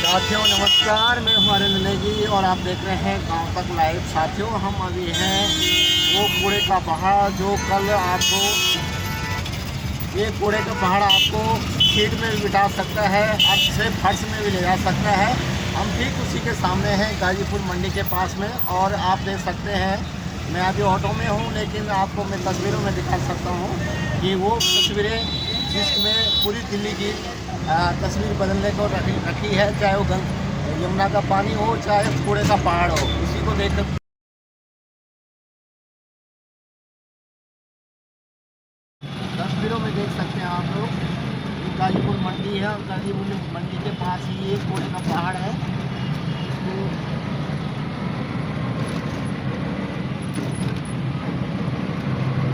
साथियों नमस्कार, मैं हूं आनंद नेगी और आप देख रहे हैं गांव तक लाइव। साथियों हम अभी हैं वो कूड़े का पहाड़ जो कल आपको ये कूड़े का पहाड़ आपको सीट में भी बिठा सकता है, अच्छे फर्श में भी ले जा सकता है। हम ठीक उसी के सामने हैं गाजीपुर मंडी के पास में, और आप देख सकते हैं मैं अभी ऑटो में हूं, लेकिन आपको मैं तस्वीरों में दिखा सकता हूं कि वो तस्वीरें जिसमें पूरी दिल्ली की तस्वीर बदलने को रखी है, चाहे वो यमुना का पानी हो चाहे कूड़े का पहाड़ हो, इसी को देख तस्वीरों में देख सकते हैं आप लोग। ये गाजीपुर मंडी है और गाजीपुर मंडी के पास ही ये कूड़े का पहाड़ है। तो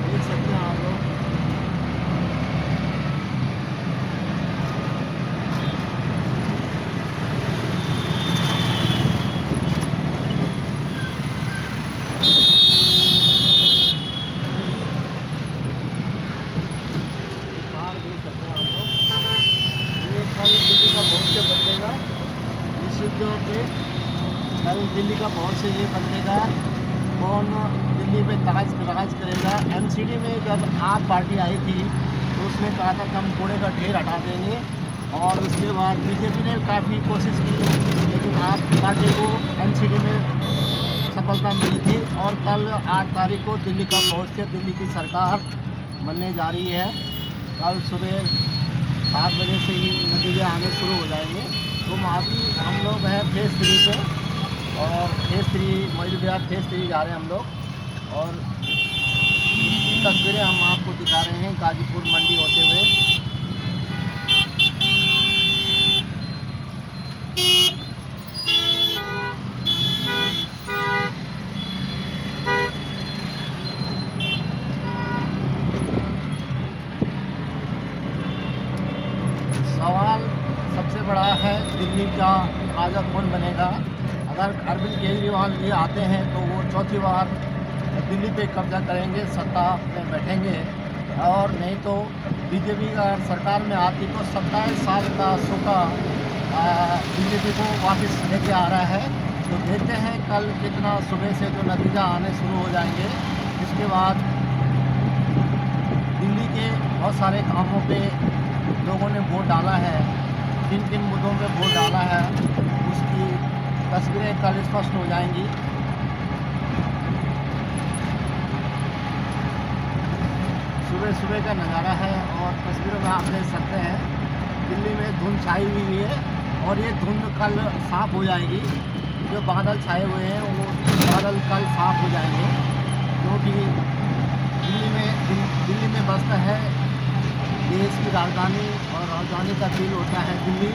देख सकते हैं आप लोग। दिल्ली का बहुत से बदलेगा, निश्चित तौर पे कल दिल्ली का बहुत से ये बदलेगा। कौन दिल्ली में तराज करेगा। एमसीडी में जब आप पार्टी आई थी तो उसने कहा था कि हम कूड़े का ढेर हटा देंगे, और उसके बाद बीजेपी ने काफ़ी कोशिश की, लेकिन आप पार्टी को एमसीडी में सफलता मिली थी। और कल 8 तारीख को दिल्ली का बहुत से दिल्ली की सरकार बनने जा रही है। कल सुबह 7 बजे से ही नतीजे आने शुरू हो जाएंगे। तो अभी हम लोग हैं फेज़ 3 पे, और फेज़ 3 मौजूद बिहार फेज़ 3 जा रहे हैं हम लोग। और इसकी तस्वीरें हम आपको दिखा रहे हैं गाजीपुर मंडी होते हुए। सवाल सबसे बड़ा है दिल्ली का राजा कौन बनेगा। अगर अरविंद केजरीवाल ये आते हैं तो वो चौथी बार दिल्ली पे कब्जा करेंगे, सत्ता में बैठेंगे। और नहीं तो बीजेपी अगर सरकार में आती तो 27 साल का सूखा बीजेपी को वापस लेके आ रहा है। तो देखते हैं कल कितना सुबह से जो नतीजा आने शुरू हो जाएंगे। इसके बाद दिल्ली के बहुत सारे कामों पे लोगों ने वोट डाला है, किन किन मुद्दों पे वोट डाला है, उसकी तस्वीरें कल स्पष्ट हो जाएंगी। सुबह सुबह का नज़ारा है और तस्वीरों में आप देख सकते हैं दिल्ली में धुंध छाई हुई है, और ये धुंध कल साफ़ हो जाएगी। जो बादल छाए हुए हैं वो बादल कल साफ़ हो जाएंगे, क्योंकि दिल्ली में बसता है देश की राजधानी, और राजधानी का दिल होता है दिल्ली।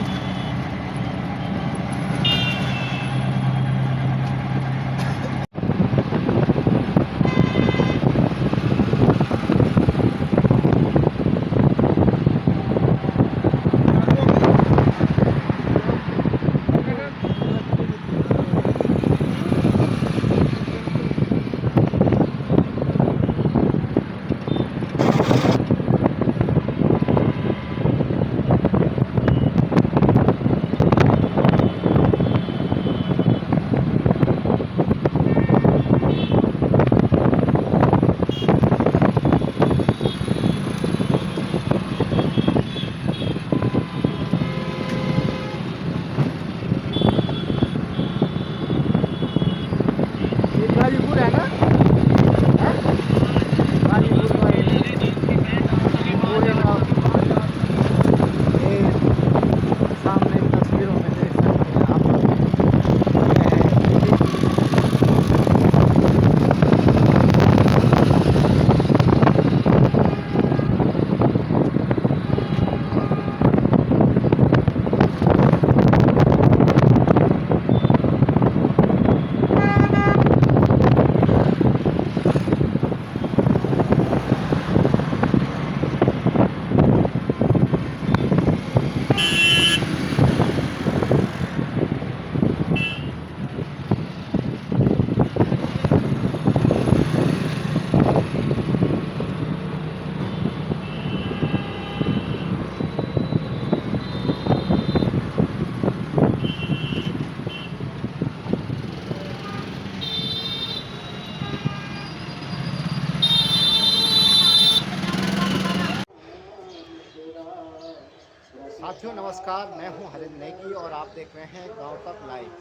साथियों नमस्कार, मैं हूं हरिंद्र नेगी और आप देख रहे हैं गांव तक लाइव।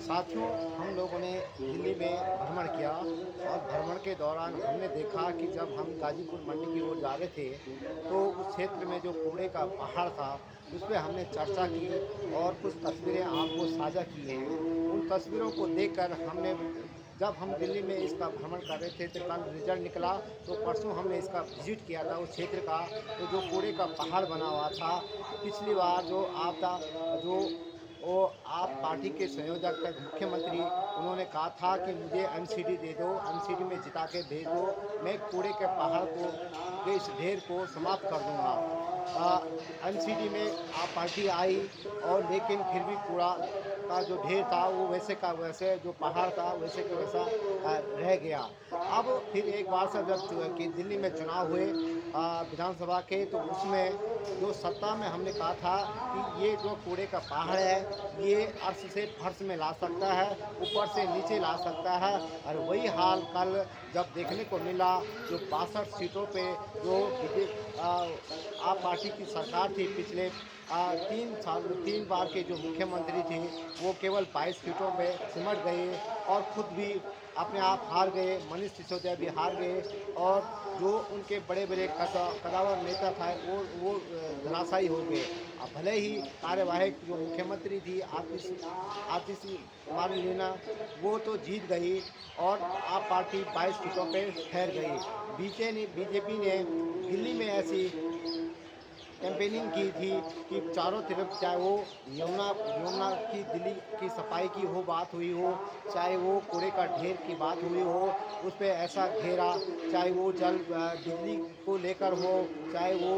साथियों, हम लोगों ने दिल्ली में भ्रमण किया और भ्रमण के दौरान हमने देखा कि जब हम गाजीपुर मंडी की ओर जा रहे थे तो उस क्षेत्र में जो कूड़े का पहाड़ था उस पे हमने चर्चा की और कुछ तस्वीरें आपको साझा की हैं। उन तस्वीरों को देखकर हमने जब हम दिल्ली में इसका भ्रमण कर रहे थे तो कल रिजल्ट निकला, तो परसों हमने इसका विजिट किया था उस क्षेत्र का। तो जो कूड़े का पहाड़ बना हुआ था, पिछली बार जो आपदा जो वो आप पार्टी के संयोजक तक मुख्यमंत्री उन्होंने कहा था कि मुझे एमसीडी दे दो, एमसीडी में जिता के भेज दो, मैं कूड़े के पहाड़ को के इस ढेर को समाप्त कर दूंगा। एमसीडी में आप पार्टी आई और लेकिन फिर भी कूड़ा का जो ढेर था वो वैसे का वैसे, जो पहाड़ था वैसे का वैसा रह गया। अब फिर एक बार से जब कि दिल्ली में चुनाव हुए विधानसभा के, तो उसमें जो सत्ता में हमने कहा था कि ये जो कूड़े का पहाड़ है ये अर्श से फर्श में ला सकता है, ऊपर से नीचे ला सकता है। और वही हाल कल जब देखने को मिला, जो 62 सीटों पे जो आप पार्टी की सरकार थी पिछले 3 बार के जो मुख्यमंत्री थे वो केवल 22 सीटों पे सिमट गए और खुद भी अपने आप हार गए। मनीष सिसोदिया भी हार गए और जो उनके बड़े बड़े कदावर नेता था वो धराशायी हो गए। अब भले ही कार्यवाहक जो मुख्यमंत्री थी आतिशी कुमार लीना वो तो जीत गई और आप पार्टी 22 सीटों पे ठहर गई। बीजेपी ने दिल्ली में ऐसी कैंपेनिंग की थी कि चारों तरफ, चाहे वो यमुना की दिल्ली की सफाई की हो बात हुई हो, चाहे वो कूड़े का ढेर की बात हुई हो, उस पर ऐसा घेरा, चाहे वो बिजली को लेकर हो, चाहे वो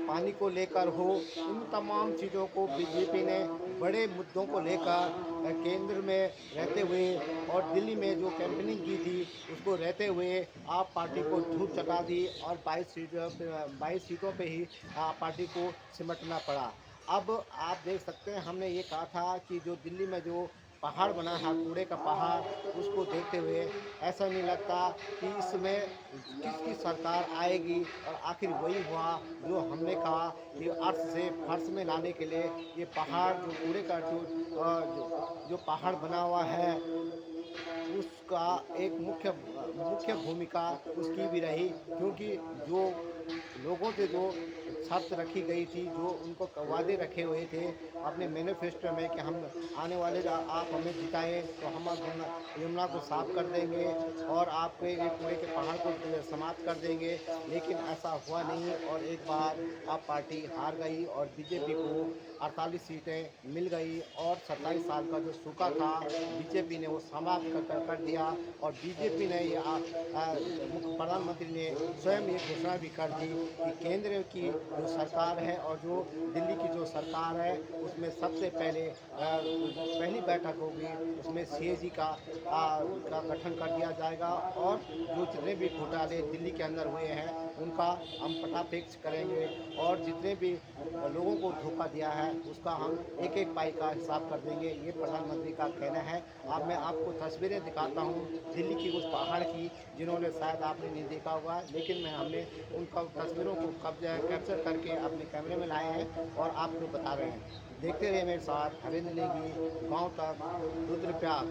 पानी को लेकर हो, इन तमाम चीज़ों को बीजेपी ने बड़े मुद्दों को लेकर केंद्र में रहते हुए और दिल्ली में जो कैंपेनिंग की थी उसको रहते हुए आप पार्टी को धूप चटा दी और 22 सीटों पे ही आप पार्टी को सिमटना पड़ा। अब आप देख सकते हैं, हमने ये कहा था कि जो दिल्ली में जो पहाड़ बना है कूड़े का पहाड़, उसको देखते हुए ऐसा नहीं लगता कि इसमें किसकी सरकार आएगी। और आखिर वही हुआ जो हमने कहा कि अर्थ से फर्श में लाने के लिए ये पहाड़ जो कूड़े का जो पहाड़ बना हुआ है उसका एक मुख्य भूमिका उसकी भी रही, क्योंकि जो लोगों से जो शर्त रखी गई थी, जो उनको वादे रखे हुए थे अपने मैनिफेस्टो में कि हम आने वाले आप हमें जिताएं तो हम यमुना को साफ कर देंगे और आपके ये कूड़े के पहाड़ को समाप्त कर देंगे, लेकिन ऐसा हुआ नहीं। और एक बार आप पार्टी हार गई और बीजेपी को 48 सीटें मिल गई और 27 साल का जो सूखा था बीजेपी ने वो समाप्त कर दिया। और बीजेपी ने प्रधानमंत्री ने स्वयं ये घोषणा भी कर दी कि केंद्र की जो सरकार है और जो दिल्ली की जो सरकार है उसमें सबसे पहली बैठक होगी, उसमें सीएजी का गठन कर दिया जाएगा और जो जितने भी घोटाले दिल्ली के अंदर हुए हैं उनका हम पटाफिक्स करेंगे और जितने भी लोगों को धोखा दिया है उसका हम एक एक पाई का हिसाब कर देंगे, ये प्रधानमंत्री का कहना है। अब मैं आपको तस्वीरें दिखाता हूँ दिल्ली की उस पहाड़ की, जिन्होंने शायद आपने नहीं देखा होगा, लेकिन हमने उनका तस्वीरों को कैप्चर करके अपने कैमरे में लाए हैं और आपको बता रहे हैं। देखते रहिए मेरे साथ हरिंद्र नेगी, गाँव तक रुद्रप्रयाग।